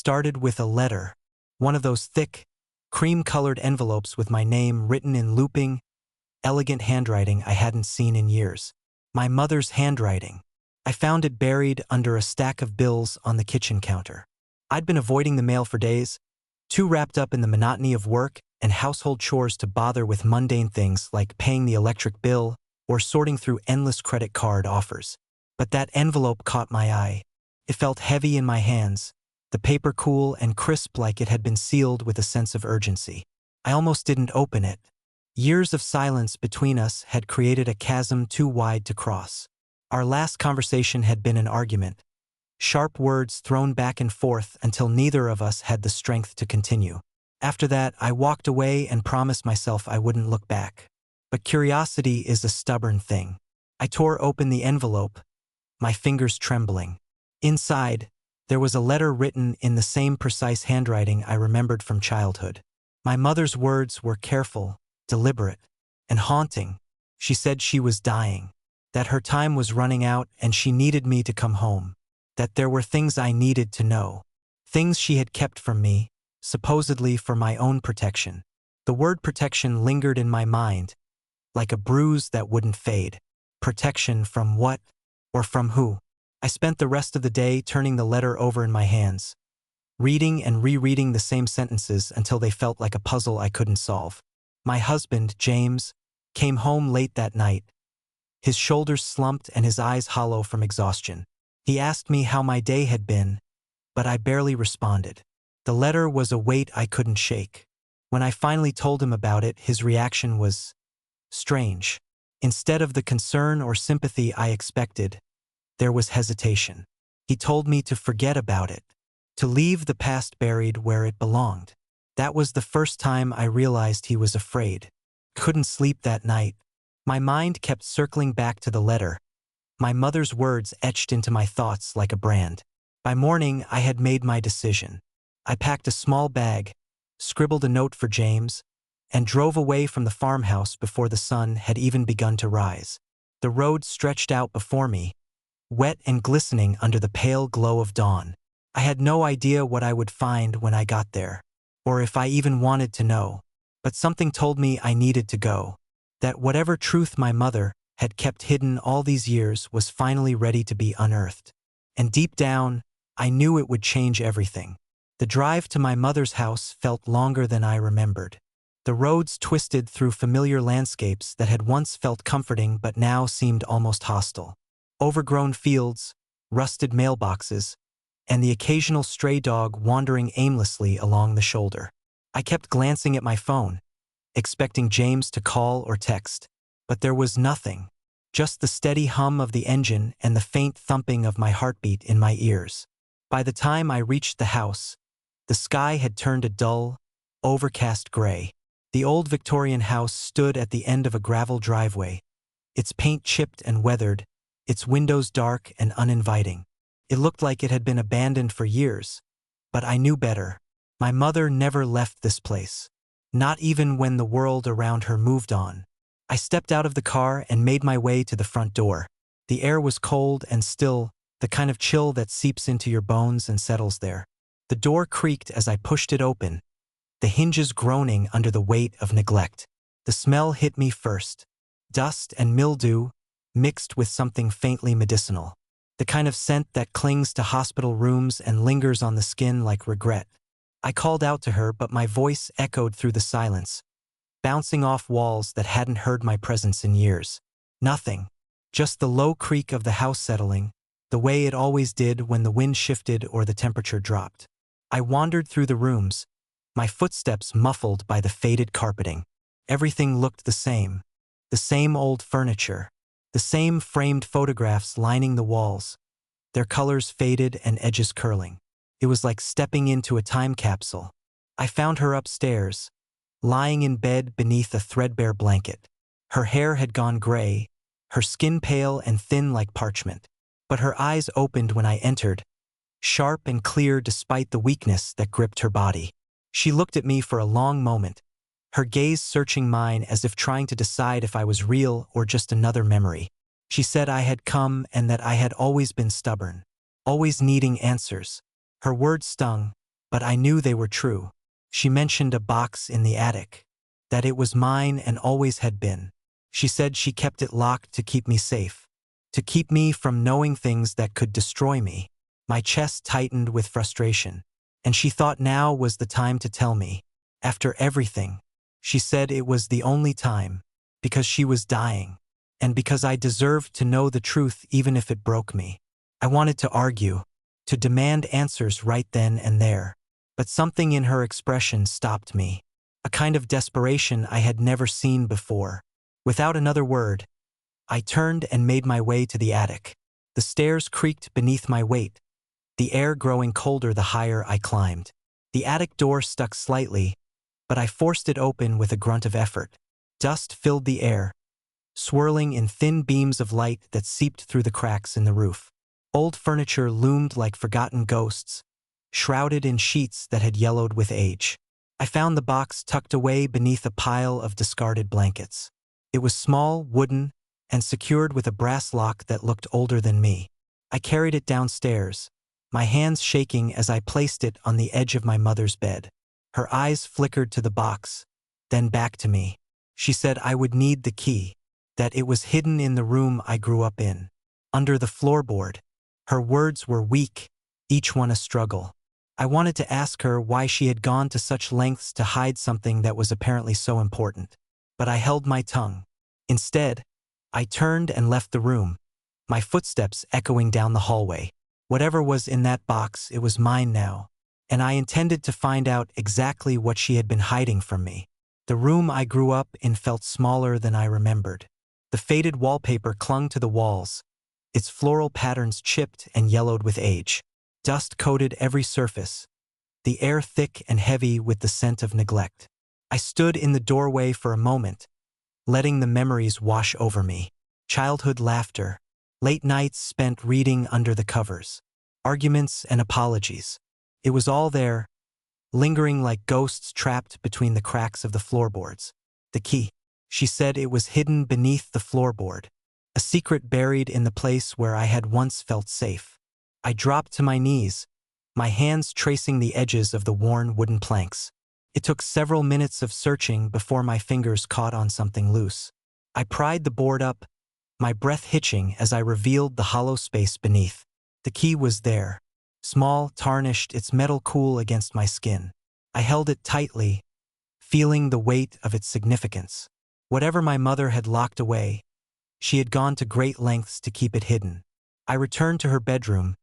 started with a letter, one of those thick, cream-colored envelopes with my name written in looping, elegant handwriting I hadn't seen in years. My mother's handwriting. I found it buried under a stack of bills on the kitchen counter. I'd been avoiding the mail for days, too wrapped up in the monotony of work and household chores to bother with mundane things like paying the electric bill or sorting through endless credit card offers. But that envelope caught my eye. It felt heavy in my hands, the paper cool and crisp like it had been sealed with a sense of urgency. I almost didn't open it. Years of silence between us had created a chasm too wide to cross. Our last conversation had been an argument, sharp words thrown back and forth until neither of us had the strength to continue. After that, I walked away and promised myself I wouldn't look back. But curiosity is a stubborn thing. I tore open the envelope, my fingers trembling. Inside, there was a letter written in the same precise handwriting I remembered from childhood. My mother's words were careful, deliberate, and haunting. She said she was dying, that her time was running out and she needed me to come home, that there were things I needed to know, things she had kept from me, supposedly for my own protection. The word protection lingered in my mind, like a bruise that wouldn't fade. Protection from what? Or from who? I spent the rest of the day turning the letter over in my hands, reading and rereading the same sentences until they felt like a puzzle I couldn't solve. My husband, James, came home late that night, his shoulders slumped and his eyes hollow from exhaustion. He asked me how my day had been, but I barely responded. The letter was a weight I couldn't shake. When I finally told him about it, his reaction was strange. Instead of the concern or sympathy I expected, there was hesitation. He told me to forget about it, to leave the past buried where it belonged. That was the first time I realized he was afraid. Couldn't sleep that night. My mind kept circling back to the letter, my mother's words etched into my thoughts like a brand. By morning, I had made my decision. I packed a small bag, scribbled a note for James, and drove away from the farmhouse before the sun had even begun to rise. The road stretched out before me, wet and glistening under the pale glow of dawn. I had no idea what I would find when I got there, or if I even wanted to know. But something told me I needed to go, that whatever truth my mother had kept hidden all these years was finally ready to be unearthed. And deep down, I knew it would change everything. The drive to my mother's house felt longer than I remembered. The roads twisted through familiar landscapes that had once felt comforting but now seemed almost hostile. Overgrown fields, rusted mailboxes, and the occasional stray dog wandering aimlessly along the shoulder. I kept glancing at my phone, expecting James to call or text, but there was nothing, just the steady hum of the engine and the faint thumping of my heartbeat in my ears. By the time I reached the house, the sky had turned a dull, overcast gray. The old Victorian house stood at the end of a gravel driveway, its paint chipped and weathered, its windows dark and uninviting. It looked like it had been abandoned for years, but I knew better. My mother never left this place, not even when the world around her moved on. I stepped out of the car and made my way to the front door. The air was cold and still, the kind of chill that seeps into your bones and settles there. The door creaked as I pushed it open, the hinges groaning under the weight of neglect. The smell hit me first, dust and mildew mixed with something faintly medicinal, the kind of scent that clings to hospital rooms and lingers on the skin like regret. I called out to her, but my voice echoed through the silence, bouncing off walls that hadn't heard my presence in years. Nothing, just the low creak of the house settling, the way it always did when the wind shifted or the temperature dropped. I wandered through the rooms, my footsteps muffled by the faded carpeting. Everything looked the same old furniture, the same framed photographs lining the walls, their colors faded and edges curling. It was like stepping into a time capsule. I found her upstairs, lying in bed beneath a threadbare blanket. Her hair had gone gray, her skin pale and thin like parchment. But her eyes opened when I entered, sharp and clear despite the weakness that gripped her body. She looked at me for a long moment, her gaze searching mine as if trying to decide if I was real or just another memory. She said I had come and that I had always been stubborn, always needing answers. Her words stung, but I knew they were true. She mentioned a box in the attic, that it was mine and always had been. She said she kept it locked to keep me safe, to keep me from knowing things that could destroy me. My chest tightened with frustration, and she thought now was the time to tell me. After everything, she said it was the only time, because she was dying, and because I deserved to know the truth even if it broke me. I wanted to argue, to demand answers right then and there, but something in her expression stopped me, a kind of desperation I had never seen before. Without another word, I turned and made my way to the attic. The stairs creaked beneath my weight, the air growing colder the higher I climbed. The attic door stuck slightly, but I forced it open with a grunt of effort. Dust filled the air, swirling in thin beams of light that seeped through the cracks in the roof. Old furniture loomed like forgotten ghosts, shrouded in sheets that had yellowed with age. I found the box tucked away beneath a pile of discarded blankets. It was small, wooden, and secured with a brass lock that looked older than me. I carried it downstairs, my hands shaking as I placed it on the edge of my mother's bed. Her eyes flickered to the box, then back to me. She said I would need the key, that it was hidden in the room I grew up in, under the floorboard. Her words were weak, each one a struggle. I wanted to ask her why she had gone to such lengths to hide something that was apparently so important, but I held my tongue. Instead, I turned and left the room, my footsteps echoing down the hallway. Whatever was in that box, it was mine now, and I intended to find out exactly what she had been hiding from me. The room I grew up in felt smaller than I remembered. The faded wallpaper clung to the walls, its floral patterns chipped and yellowed with age. Dust coated every surface, the air thick and heavy with the scent of neglect. I stood in the doorway for a moment, letting the memories wash over me. Childhood laughter, late nights spent reading under the covers, arguments and apologies. It was all there, lingering like ghosts trapped between the cracks of the floorboards. The key. She said it was hidden beneath the floorboard, a secret buried in the place where I had once felt safe. I dropped to my knees, my hands tracing the edges of the worn wooden planks. It took several minutes of searching before my fingers caught on something loose. I pried the board up, my breath hitching as I revealed the hollow space beneath. The key was there, small, tarnished, its metal cool against my skin. I held it tightly, feeling the weight of its significance. Whatever my mother had locked away, she had gone to great lengths to keep it hidden. I returned to her bedroom,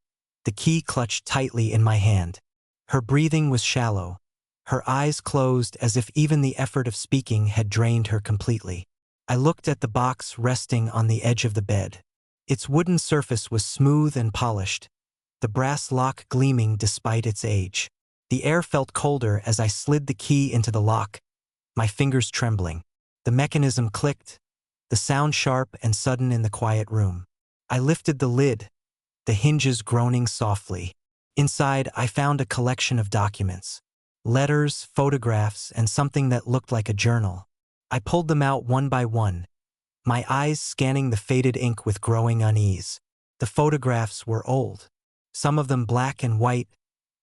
the key clutched tightly in my hand. Her breathing was shallow, her eyes closed as if even the effort of speaking had drained her completely. I looked at the box resting on the edge of the bed. Its wooden surface was smooth and polished, the brass lock gleaming despite its age. The air felt colder as I slid the key into the lock, my fingers trembling. The mechanism clicked, the sound sharp and sudden in the quiet room. I lifted the lid, the hinges groaning softly. Inside, I found a collection of documents, letters, photographs, and something that looked like a journal. I pulled them out one by one, my eyes scanning the faded ink with growing unease. The photographs were old, some of them black and white,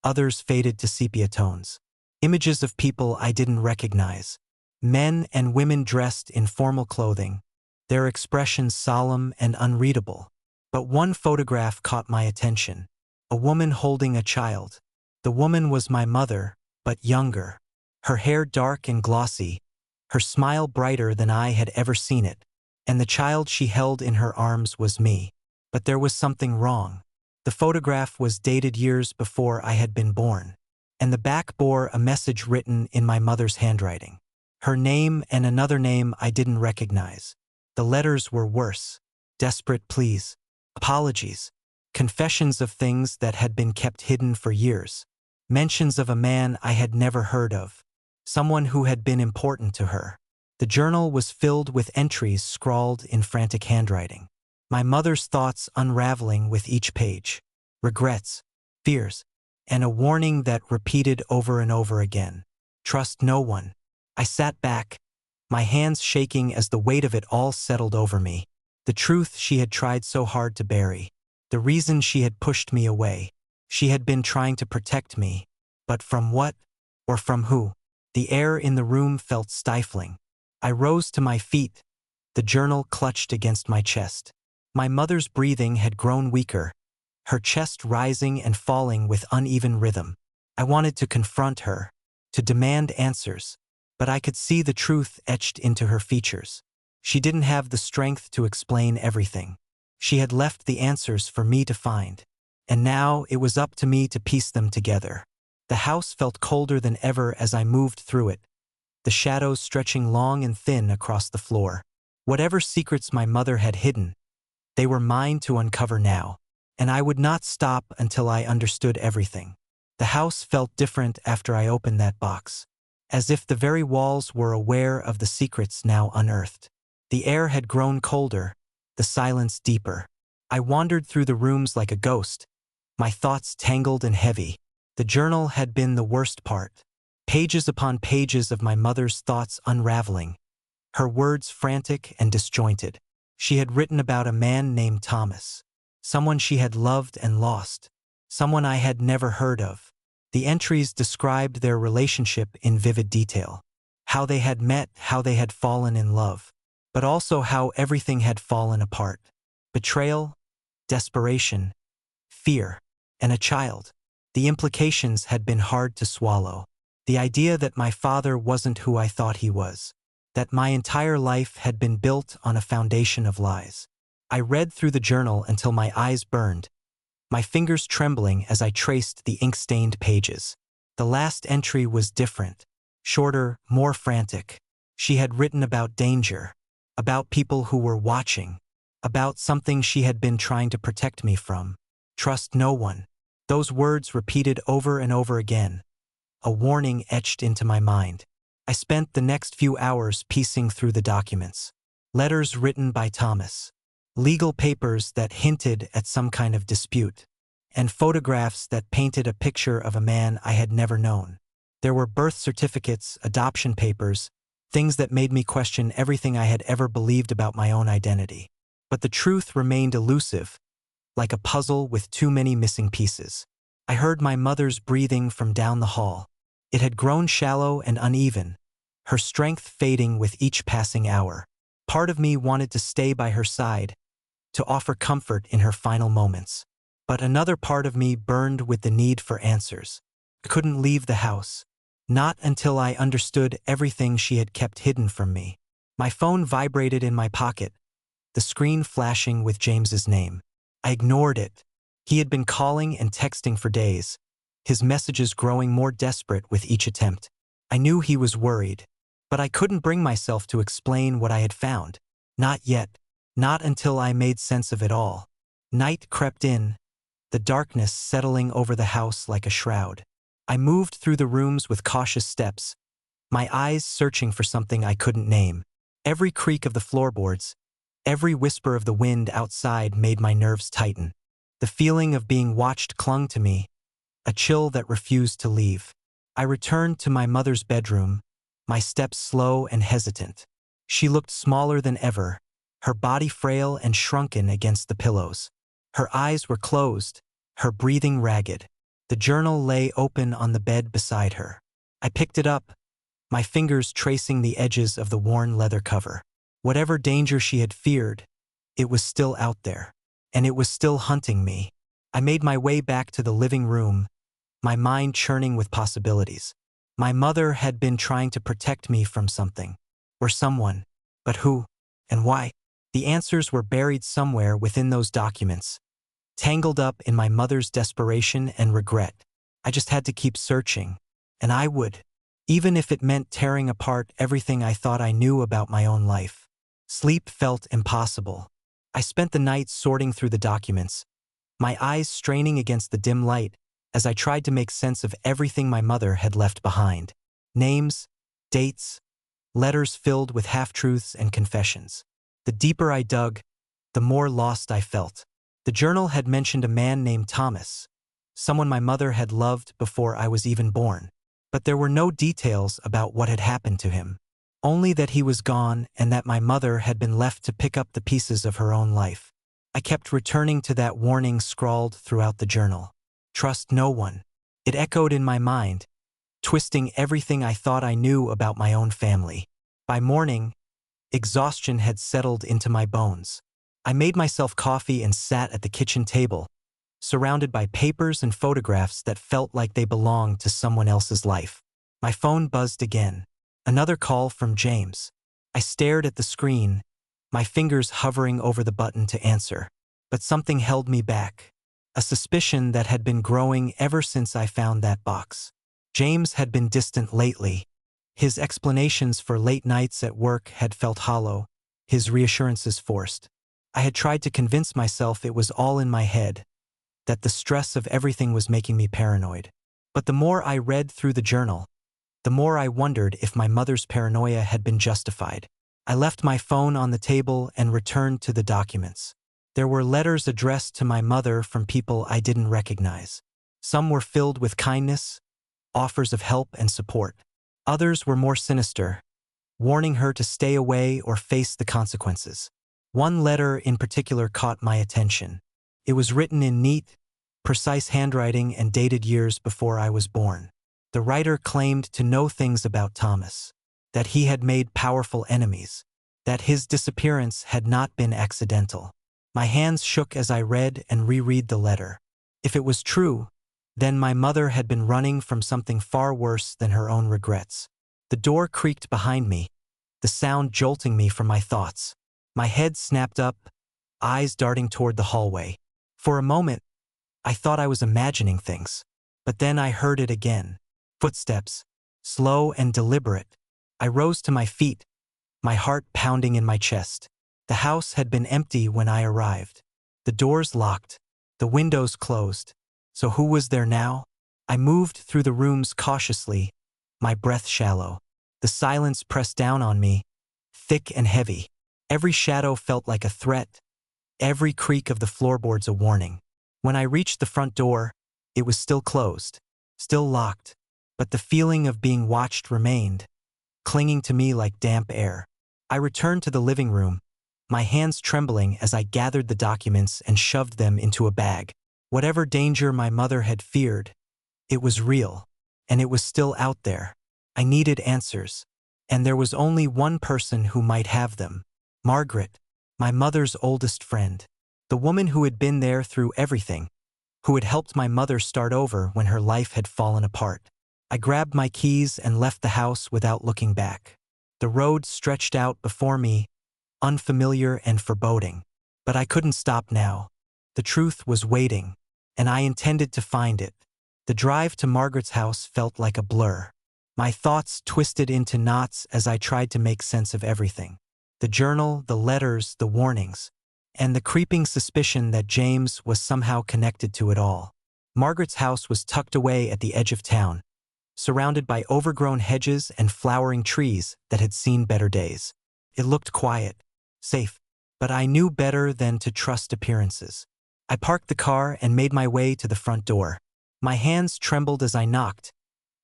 others faded to sepia tones. Images of people I didn't recognize, men and women dressed in formal clothing, their expressions solemn and unreadable. But one photograph caught my attention, a woman holding a child. The woman was my mother, but younger, her hair dark and glossy, her smile brighter than I had ever seen it, and the child she held in her arms was me. But there was something wrong. The photograph was dated years before I had been born, and the back bore a message written in my mother's handwriting. Her name and another name I didn't recognize. The letters were worse, desperate pleas, apologies, confessions of things that had been kept hidden for years, mentions of a man I had never heard of, someone who had been important to her. The journal was filled with entries scrawled in frantic handwriting, my mother's thoughts unraveling with each page, regrets, fears, and a warning that repeated over and over again. Trust no one. I sat back, my hands shaking as the weight of it all settled over me. The truth she had tried so hard to bury, the reason she had pushed me away. She had been trying to protect me, But from what? Or from who? The air in the room felt stifling. I rose to my feet, the journal clutched against my chest. My mother's breathing had grown weaker, her chest rising and falling with uneven rhythm. I wanted to confront her, to demand answers, but I could see the truth etched into her features. She didn't have the strength to explain everything. She had left the answers for me to find, and now it was up to me to piece them together. The house felt colder than ever as I moved through it, the shadows stretching long and thin across the floor. Whatever secrets my mother had hidden, they were mine to uncover now, and I would not stop until I understood everything. The house felt different after I opened that box, as if the very walls were aware of the secrets now unearthed. The air had grown colder, the silence deeper. I wandered through the rooms like a ghost, my thoughts tangled and heavy. The journal had been the worst part. Pages upon pages of my mother's thoughts unraveling, her words frantic and disjointed. She had written about a man named Thomas, someone she had loved and lost, someone I had never heard of. The entries described their relationship in vivid detail, how they had met, how they had fallen in love, but also how everything had fallen apart. Betrayal, desperation, fear, and a child. The implications had been hard to swallow. The idea that my father wasn't who I thought he was, that my entire life had been built on a foundation of lies. I read through the journal until my eyes burned, my fingers trembling as I traced the ink-stained pages. The last entry was different, shorter, more frantic. She had written about danger, about people who were watching, about something she had been trying to protect me from. Trust no one. Those words repeated over and over again, a warning etched into my mind. I spent the next few hours piecing through the documents. Letters written by Thomas, legal papers that hinted at some kind of dispute, and photographs that painted a picture of a man I had never known. There were birth certificates, adoption papers, things that made me question everything I had ever believed about my own identity. But the truth remained elusive, like a puzzle with too many missing pieces. I heard my mother's breathing from down the hall. It had grown shallow and uneven, her strength fading with each passing hour. Part of me wanted to stay by her side, to offer comfort in her final moments. But another part of me burned with the need for answers. I couldn't leave the house, not until I understood everything she had kept hidden from me. My phone vibrated in my pocket, the screen flashing with James's name. I ignored it. He had been calling and texting for days, his messages growing more desperate with each attempt. I knew he was worried, but I couldn't bring myself to explain what I had found. Not yet. Not until I made sense of it all. Night crept in, the darkness settling over the house like a shroud. I moved through the rooms with cautious steps, my eyes searching for something I couldn't name. Every creak of the floorboards, every whisper of the wind outside made my nerves tighten. The feeling of being watched clung to me, a chill that refused to leave. I returned to my mother's bedroom, my steps slow and hesitant. She looked smaller than ever, her body frail and shrunken against the pillows. Her eyes were closed, her breathing ragged. The journal lay open on the bed beside her. I picked it up, my fingers tracing the edges of the worn leather cover. Whatever danger she had feared, it was still out there, and it was still hunting me. I made my way back to the living room, my mind churning with possibilities. My mother had been trying to protect me from something, or someone, but who and why? The answers were buried somewhere within those documents, tangled up in my mother's desperation and regret. I just had to keep searching, and I would, even if it meant tearing apart everything I thought I knew about my own life. Sleep felt impossible. I spent the night sorting through the documents, my eyes straining against the dim light as I tried to make sense of everything my mother had left behind. Names, dates, letters filled with half-truths and confessions. The deeper I dug, the more lost I felt. The journal had mentioned a man named Thomas, someone my mother had loved before I was even born. But there were no details about what had happened to him. Only that he was gone and that my mother had been left to pick up the pieces of her own life. I kept returning to that warning scrawled throughout the journal. Trust no one. It echoed in my mind, twisting everything I thought I knew about my own family. By morning, exhaustion had settled into my bones. I made myself coffee and sat at the kitchen table, surrounded by papers and photographs that felt like they belonged to someone else's life. My phone buzzed again. Another call from James. I stared at the screen, my fingers hovering over the button to answer. But something held me back. A suspicion that had been growing ever since I found that box. James had been distant lately. His explanations for late nights at work had felt hollow, his reassurances forced. I had tried to convince myself it was all in my head, that the stress of everything was making me paranoid. But the more I read through the journal, the more I wondered if my mother's paranoia had been justified. I left my phone on the table and returned to the documents. There were letters addressed to my mother from people I didn't recognize. Some were filled with kindness, offers of help and support. Others were more sinister, warning her to stay away or face the consequences. One letter in particular caught my attention. It was written in neat, precise handwriting and dated years before I was born. The writer claimed to know things about Thomas, that he had made powerful enemies, that his disappearance had not been accidental. My hands shook as I read and reread the letter. If it was true, then my mother had been running from something far worse than her own regrets. The door creaked behind me, the sound jolting me from my thoughts. My head snapped up, eyes darting toward the hallway. For a moment, I thought I was imagining things, but then I heard it again. Footsteps, slow and deliberate. I rose to my feet, my heart pounding in my chest. The house had been empty when I arrived. The doors locked, the windows closed. So who was there now? I moved through the rooms cautiously, my breath shallow. The silence pressed down on me, thick and heavy. Every shadow felt like a threat, every creak of the floorboards a warning. When I reached the front door, it was still closed, still locked, but the feeling of being watched remained, clinging to me like damp air. I returned to the living room, my hands trembling as I gathered the documents and shoved them into a bag. Whatever danger my mother had feared, it was real, and it was still out there. I needed answers, and there was only one person who might have them. Margaret, my mother's oldest friend. The woman who had been there through everything, who had helped my mother start over when her life had fallen apart. I grabbed my keys and left the house without looking back. The road stretched out before me, unfamiliar and foreboding. But I couldn't stop now. The truth was waiting, and I intended to find it. The drive to Margaret's house felt like a blur. My thoughts twisted into knots as I tried to make sense of everything. The journal, the letters, the warnings, and the creeping suspicion that James was somehow connected to it all. Margaret's house was tucked away at the edge of town, surrounded by overgrown hedges and flowering trees that had seen better days. It looked quiet, safe, but I knew better than to trust appearances. I parked the car and made my way to the front door. My hands trembled as I knocked,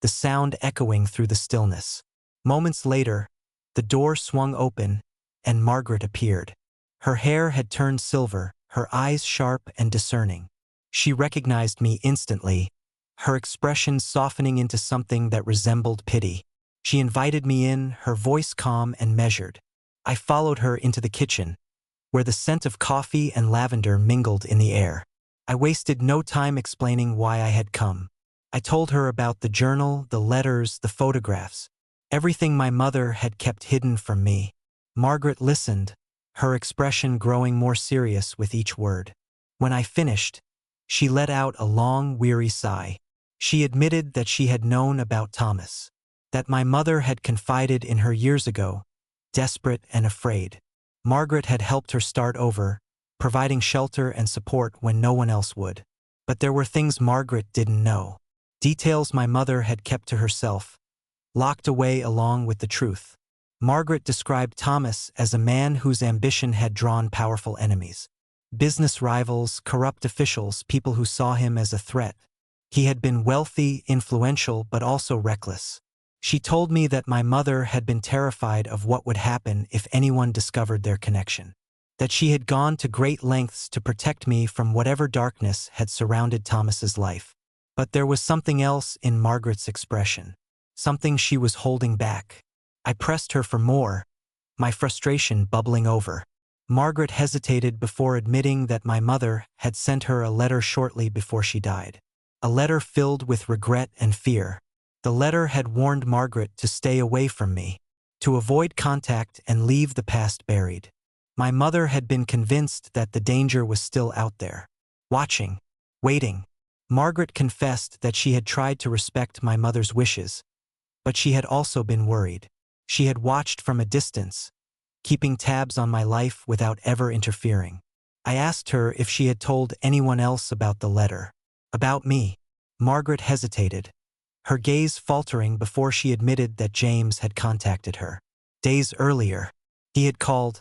the sound echoing through the stillness. Moments later, the door swung open, and Margaret appeared. Her hair had turned silver, her eyes sharp and discerning. She recognized me instantly, her expression softening into something that resembled pity. She invited me in, her voice calm and measured. I followed her into the kitchen, where the scent of coffee and lavender mingled in the air. I wasted no time explaining why I had come. I told her about the journal, the letters, the photographs, everything my mother had kept hidden from me. Margaret listened, her expression growing more serious with each word. When I finished, she let out a long, weary sigh. She admitted that she had known about Thomas, that my mother had confided in her years ago, desperate and afraid. Margaret had helped her start over, providing shelter and support when no one else would. But there were things Margaret didn't know. Details my mother had kept to herself, locked away along with the truth. Margaret described Thomas as a man whose ambition had drawn powerful enemies. Business rivals, corrupt officials, people who saw him as a threat. He had been wealthy, influential, but also reckless. She told me that my mother had been terrified of what would happen if anyone discovered their connection, that she had gone to great lengths to protect me from whatever darkness had surrounded Thomas's life. But there was something else in Margaret's expression. Something she was holding back. I pressed her for more, my frustration bubbling over. Margaret hesitated before admitting that my mother had sent her a letter shortly before she died. A letter filled with regret and fear. The letter had warned Margaret to stay away from me, to avoid contact and leave the past buried. My mother had been convinced that the danger was still out there. Watching, waiting. Margaret confessed that she had tried to respect my mother's wishes, but she had also been worried. She had watched from a distance, keeping tabs on my life without ever interfering. I asked her if she had told anyone else about the letter. About me. Margaret hesitated, her gaze faltering before she admitted that James had contacted her. Days earlier, he had called,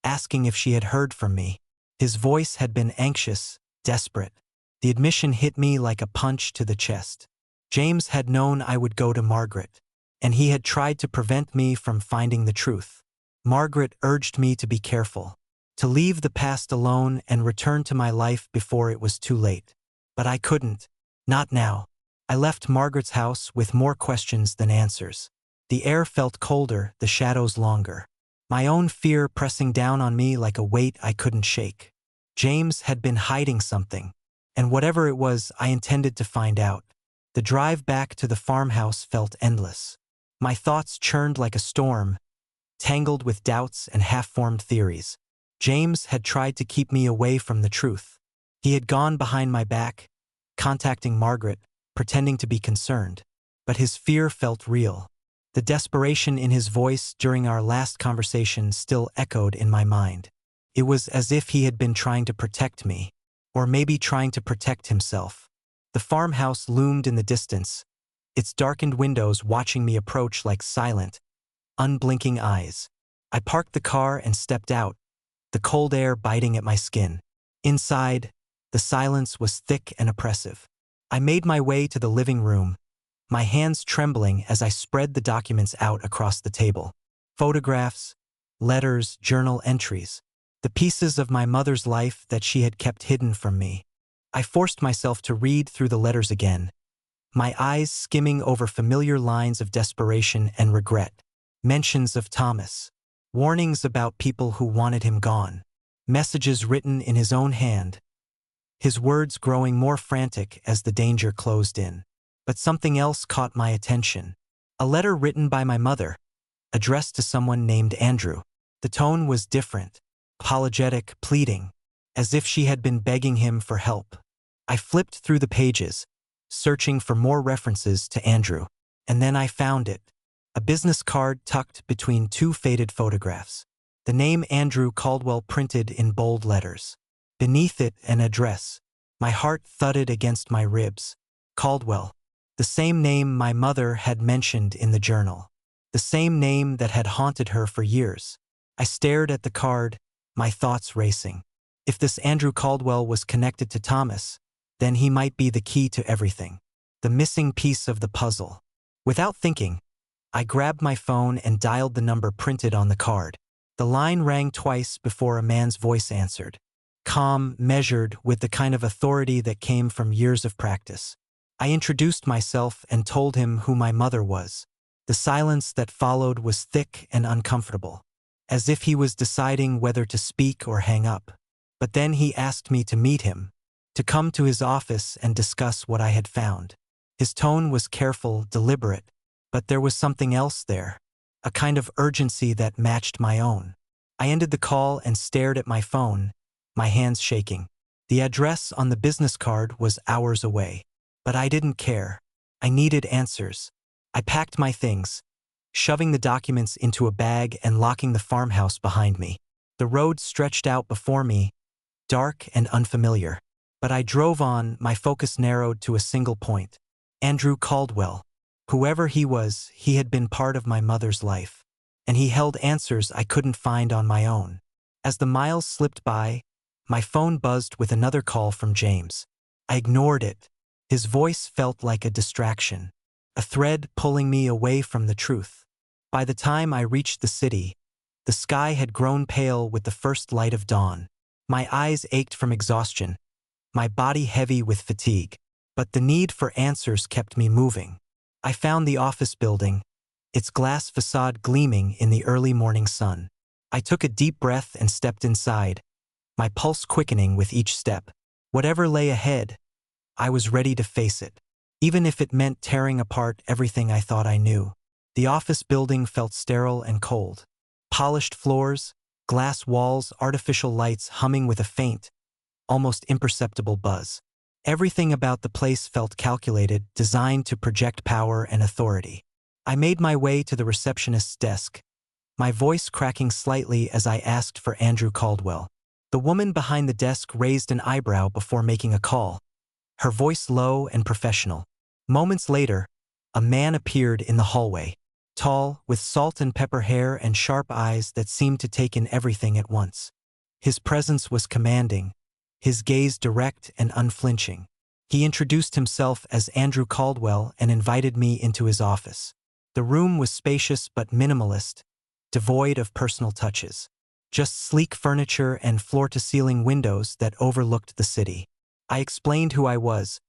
asking if she had heard from me. His voice had been anxious, desperate. The admission hit me like a punch to the chest. James had known I would go to Margaret, and he had tried to prevent me from finding the truth. Margaret urged me to be careful, to leave the past alone and return to my life before it was too late. But I couldn't. Not now. I left Margaret's house with more questions than answers. The air felt colder, the shadows longer. My own fear pressing down on me like a weight I couldn't shake. James had been hiding something, and whatever it was, I intended to find out. The drive back to the farmhouse felt endless. My thoughts churned like a storm, tangled with doubts and half-formed theories. James had tried to keep me away from the truth. He had gone behind my back, contacting Margaret, pretending to be concerned. But his fear felt real. The desperation in his voice during our last conversation still echoed in my mind. It was as if he had been trying to protect me, or maybe trying to protect himself. The farmhouse loomed in the distance, its darkened windows watching me approach like silent, unblinking eyes. I parked the car and stepped out, the cold air biting at my skin. Inside, the silence was thick and oppressive. I made my way to the living room, my hands trembling as I spread the documents out across the table. Photographs, letters, journal entries, the pieces of my mother's life that she had kept hidden from me. I forced myself to read through the letters again, my eyes skimming over familiar lines of desperation and regret. Mentions of Thomas, warnings about people who wanted him gone, messages written in his own hand, his words growing more frantic as the danger closed in. But something else caught my attention. A letter written by my mother, addressed to someone named Andrew. The tone was different, apologetic, pleading, as if she had been begging him for help. I flipped through the pages, searching for more references to Andrew. And then I found it. A business card tucked between two faded photographs. The name Andrew Caldwell printed in bold letters. Beneath it, an address. My heart thudded against my ribs. Caldwell. The same name my mother had mentioned in the journal. The same name that had haunted her for years. I stared at the card, my thoughts racing. If this Andrew Caldwell was connected to Thomas, then he might be the key to everything. The missing piece of the puzzle. Without thinking, I grabbed my phone and dialed the number printed on the card. The line rang twice before a man's voice answered. Calm, measured, with the kind of authority that came from years of practice. I introduced myself and told him who my mother was. The silence that followed was thick and uncomfortable, as if he was deciding whether to speak or hang up. But then he asked me to meet him, to come to his office and discuss what I had found. His tone was careful, deliberate, but there was something else there, a kind of urgency that matched my own. I ended the call and stared at my phone, my hands shaking. The address on the business card was hours away. But I didn't care. I needed answers. I packed my things, shoving the documents into a bag and locking the farmhouse behind me. The road stretched out before me, dark and unfamiliar. But I drove on, my focus narrowed to a single point. Andrew Caldwell. Whoever he was, he had been part of my mother's life. And he held answers I couldn't find on my own. As the miles slipped by, my phone buzzed with another call from James. I ignored it. His voice felt like a distraction, a thread pulling me away from the truth. By the time I reached the city, the sky had grown pale with the first light of dawn. My eyes ached from exhaustion, my body heavy with fatigue. but the need for answers kept me moving. I found the office building, its glass facade gleaming in the early morning sun. I took a deep breath and stepped inside, my pulse quickening with each step. Whatever lay ahead, I was ready to face it, even if it meant tearing apart everything I thought I knew. The office building felt sterile and cold. Polished floors, glass walls, artificial lights humming with a faint, almost imperceptible buzz. Everything about the place felt calculated, designed to project power and authority. I made my way to the receptionist's desk, my voice cracking slightly as I asked for Andrew Caldwell. The woman behind the desk raised an eyebrow before making a call, her voice low and professional. Moments later, a man appeared in the hallway, tall, with salt and pepper hair and sharp eyes that seemed to take in everything at once. His presence was commanding, his gaze direct and unflinching. He introduced himself as Andrew Caldwell and invited me into his office. The room was spacious but minimalist, devoid of personal touches. Just sleek furniture and floor-to-ceiling windows that overlooked the city. I explained who I was,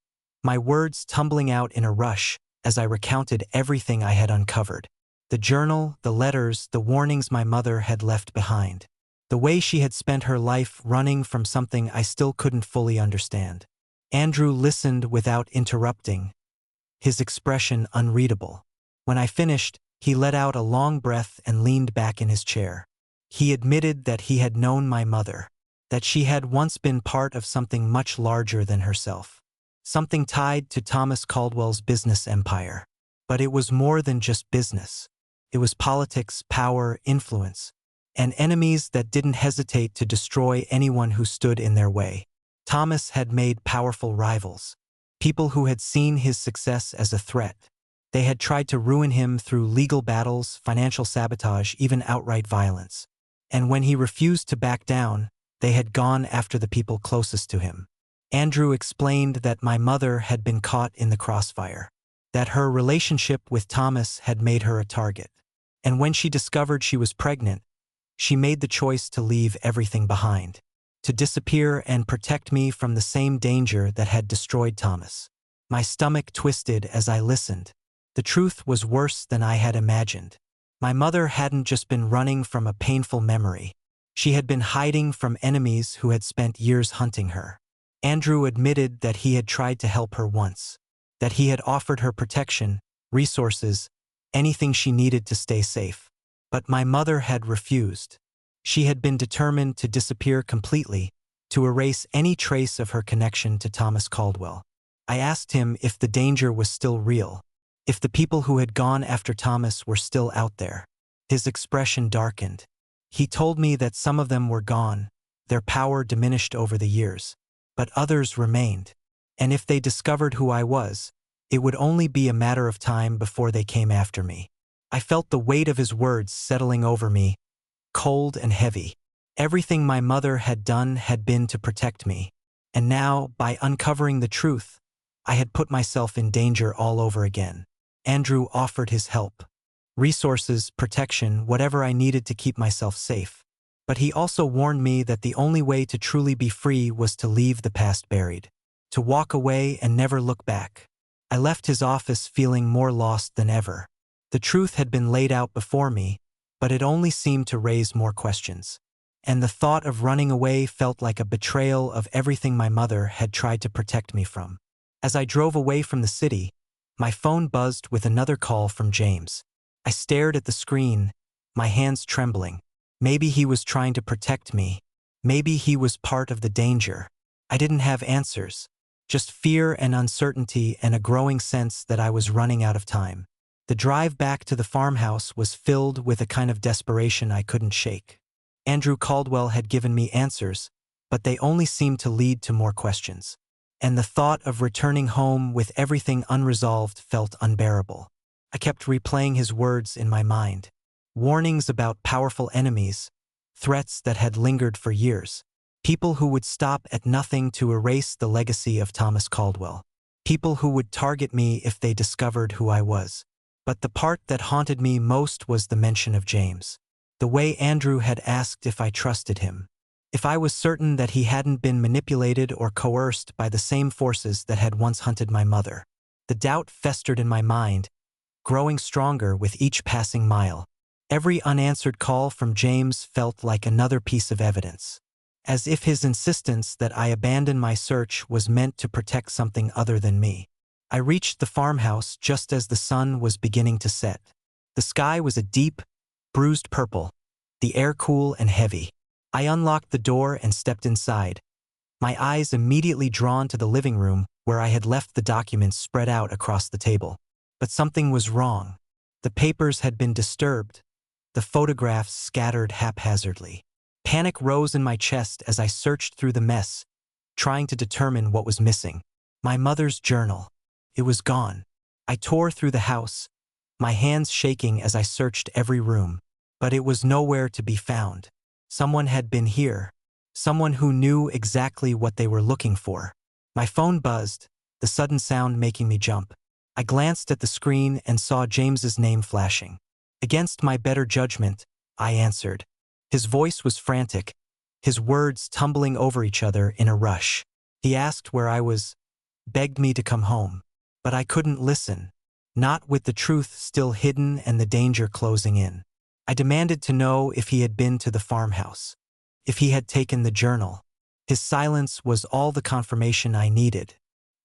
my words tumbling out in a rush as I recounted everything I had uncovered. The journal, the letters, the warnings my mother had left behind. The way she had spent her life running from something I still couldn't fully understand. Andrew listened without interrupting, his expression unreadable. When I finished, he let out a long breath and leaned back in his chair. He admitted that he had known my mother, that she had once been part of something much larger than herself, something tied to Thomas Caldwell's business empire. But it was more than just business. It was politics, power, influence, and enemies that didn't hesitate to destroy anyone who stood in their way. Thomas had made powerful rivals, people who had seen his success as a threat. They had tried to ruin him through legal battles, financial sabotage, even outright violence. And when he refused to back down, they had gone after the people closest to him. Andrew explained that my mother had been caught in the crossfire, that her relationship with Thomas had made her a target. And when she discovered she was pregnant, she made the choice to leave everything behind, to disappear and protect me from the same danger that had destroyed Thomas. My stomach twisted as I listened. The truth was worse than I had imagined. My mother hadn't just been running from a painful memory. She had been hiding from enemies who had spent years hunting her. Andrew admitted that he had tried to help her once, that he had offered her protection, resources, anything she needed to stay safe. But my mother had refused. She had been determined to disappear completely, to erase any trace of her connection to Thomas Caldwell. I asked him if the danger was still real, if the people who had gone after Thomas were still out there. His expression darkened. He told me that some of them were gone, their power diminished over the years, but others remained. And if they discovered who I was, it would only be a matter of time before they came after me. I felt the weight of his words settling over me, cold and heavy. Everything my mother had done had been to protect me, and now, by uncovering the truth, I had put myself in danger all over again. Andrew offered his help. Resources, protection, whatever I needed to keep myself safe. But he also warned me that the only way to truly be free was to leave the past buried, to walk away and never look back. I left his office feeling more lost than ever. The truth had been laid out before me, but it only seemed to raise more questions. And the thought of running away felt like a betrayal of everything my mother had tried to protect me from. As I drove away from the city, my phone buzzed with another call from James. I stared at the screen, my hands trembling. Maybe he was trying to protect me. Maybe he was part of the danger. I didn't have answers, just fear and uncertainty and a growing sense that I was running out of time. The drive back to the farmhouse was filled with a kind of desperation I couldn't shake. Andrew Caldwell had given me answers, but they only seemed to lead to more questions. And the thought of returning home with everything unresolved felt unbearable. I kept replaying his words in my mind. Warnings about powerful enemies, threats that had lingered for years. People who would stop at nothing to erase the legacy of Thomas Caldwell. People who would target me if they discovered who I was. But the part that haunted me most was the mention of James. The way Andrew had asked if I trusted him. If I was certain that he hadn't been manipulated or coerced by the same forces that had once hunted my mother. The doubt festered in my mind, growing stronger with each passing mile. Every unanswered call from James felt like another piece of evidence, as if his insistence that I abandon my search was meant to protect something other than me. I reached the farmhouse just as the sun was beginning to set. The sky was a deep, bruised purple, the air cool and heavy. I unlocked the door and stepped inside, my eyes immediately drawn to the living room where I had left the documents spread out across the table. But something was wrong. The papers had been disturbed, the photographs scattered haphazardly. Panic rose in my chest as I searched through the mess, trying to determine what was missing. My mother's journal. It was gone. I tore through the house, my hands shaking as I searched every room. But it was nowhere to be found. Someone had been here. Someone who knew exactly what they were looking for. My phone buzzed, the sudden sound making me jump. I glanced at the screen and saw James's name flashing. Against my better judgment, I answered. His voice was frantic, his words tumbling over each other in a rush. He asked where I was, begged me to come home. But I couldn't listen, not with the truth still hidden and the danger closing in. I demanded to know if he had been to the farmhouse, if he had taken the journal. His silence was all the confirmation I needed.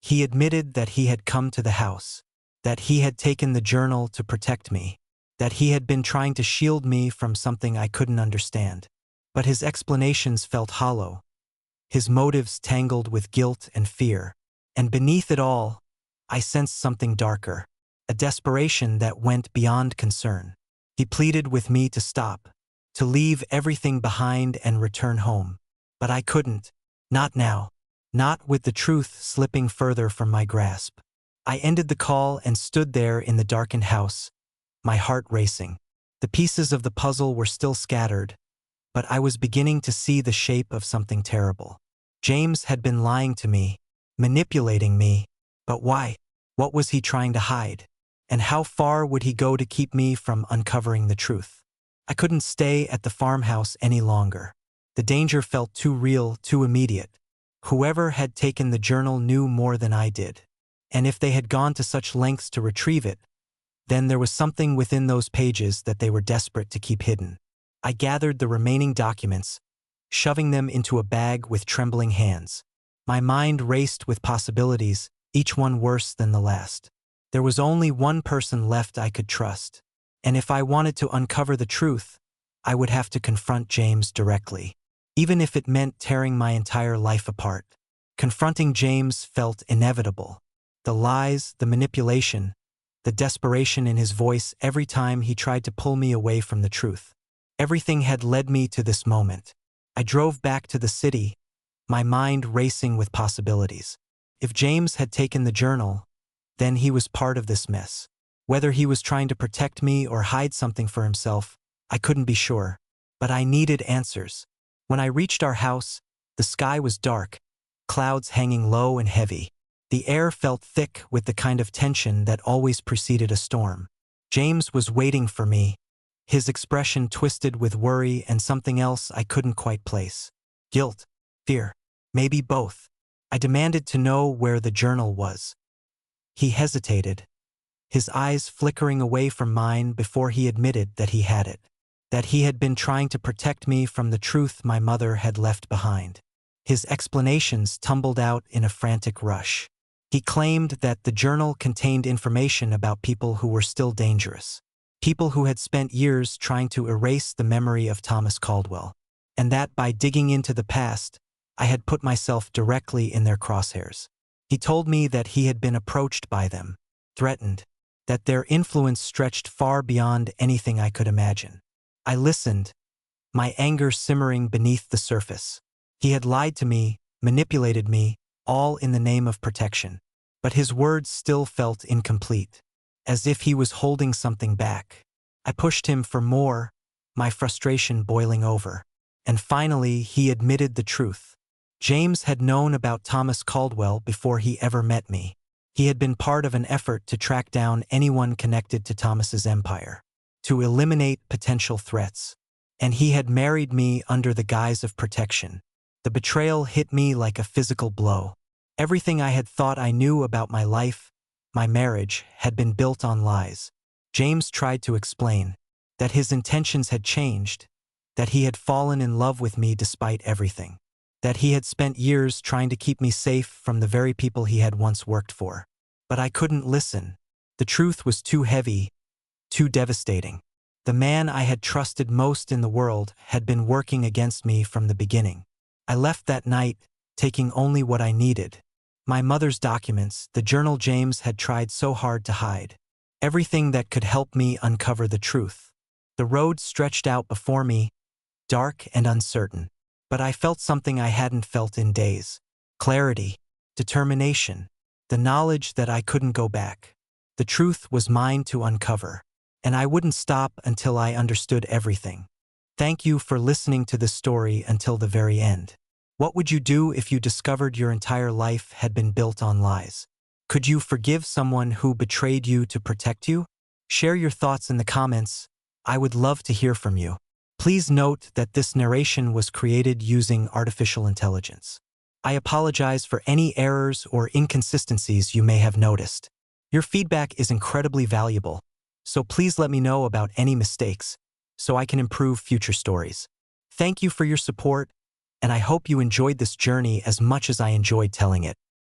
He admitted that he had come to the house, that he had taken the journal to protect me, that he had been trying to shield me from something I couldn't understand. But his explanations felt hollow, his motives tangled with guilt and fear. And beneath it all, I sensed something darker, a desperation that went beyond concern. He pleaded with me to stop, to leave everything behind and return home. But I couldn't. Not now. Not with the truth slipping further from my grasp. I ended the call and stood there in the darkened house, my heart racing. The pieces of the puzzle were still scattered, but I was beginning to see the shape of something terrible. James had been lying to me, manipulating me. But why? What was he trying to hide? And how far would he go to keep me from uncovering the truth? I couldn't stay at the farmhouse any longer. The danger felt too real, too immediate. Whoever had taken the journal knew more than I did. And if they had gone to such lengths to retrieve it, then there was something within those pages that they were desperate to keep hidden. I gathered the remaining documents, shoving them into a bag with trembling hands. My mind raced with possibilities, each one worse than the last. There was only one person left I could trust. And if I wanted to uncover the truth, I would have to confront James directly, even if it meant tearing my entire life apart. Confronting James felt inevitable. The lies, the manipulation, the desperation in his voice every time he tried to pull me away from the truth. Everything had led me to this moment. I drove back to the city, my mind racing with possibilities. If James had taken the journal, then he was part of this mess. Whether he was trying to protect me or hide something for himself, I couldn't be sure. But I needed answers. When I reached our house, the sky was dark, clouds hanging low and heavy. The air felt thick with the kind of tension that always preceded a storm. James was waiting for me, his expression twisted with worry and something else I couldn't quite place. Guilt, fear, maybe both. I demanded to know where the journal was. He hesitated, his eyes flickering away from mine before he admitted that he had it, that he had been trying to protect me from the truth my mother had left behind. His explanations tumbled out in a frantic rush. He claimed that the journal contained information about people who were still dangerous, people who had spent years trying to erase the memory of Thomas Caldwell, and that by digging into the past, I had put myself directly in their crosshairs. He told me that he had been approached by them, threatened, that their influence stretched far beyond anything I could imagine. I listened, my anger simmering beneath the surface. He had lied to me, manipulated me, all in the name of protection. But his words still felt incomplete, as if he was holding something back. I pushed him for more, my frustration boiling over. And finally, he admitted the truth. James had known about Thomas Caldwell before he ever met me. He had been part of an effort to track down anyone connected to Thomas's empire, to eliminate potential threats. and he had married me under the guise of protection. The betrayal hit me like a physical blow. Everything I had thought I knew about my life, my marriage, had been built on lies. James tried to explain that his intentions had changed, that he had fallen in love with me despite everything, that he had spent years trying to keep me safe from the very people he had once worked for. But I couldn't listen. The truth was too heavy, too devastating. The man I had trusted most in the world had been working against me from the beginning. I left that night, taking only what I needed. My mother's documents, the journal James had tried so hard to hide. Everything that could help me uncover the truth. The road stretched out before me, dark and uncertain. But I felt something I hadn't felt in days. Clarity, determination, the knowledge that I couldn't go back. The truth was mine to uncover, and I wouldn't stop until I understood everything. Thank you for listening to this story until the very end. What would you do if you discovered your entire life had been built on lies? Could you forgive someone who betrayed you to protect you? Share your thoughts in the comments. I would love to hear from you. Please note that this narration was created using artificial intelligence. I apologize for any errors or inconsistencies you may have noticed. Your feedback is incredibly valuable, so please let me know about any mistakes so I can improve future stories. Thank you for your support, and I hope you enjoyed this journey as much as I enjoyed telling it.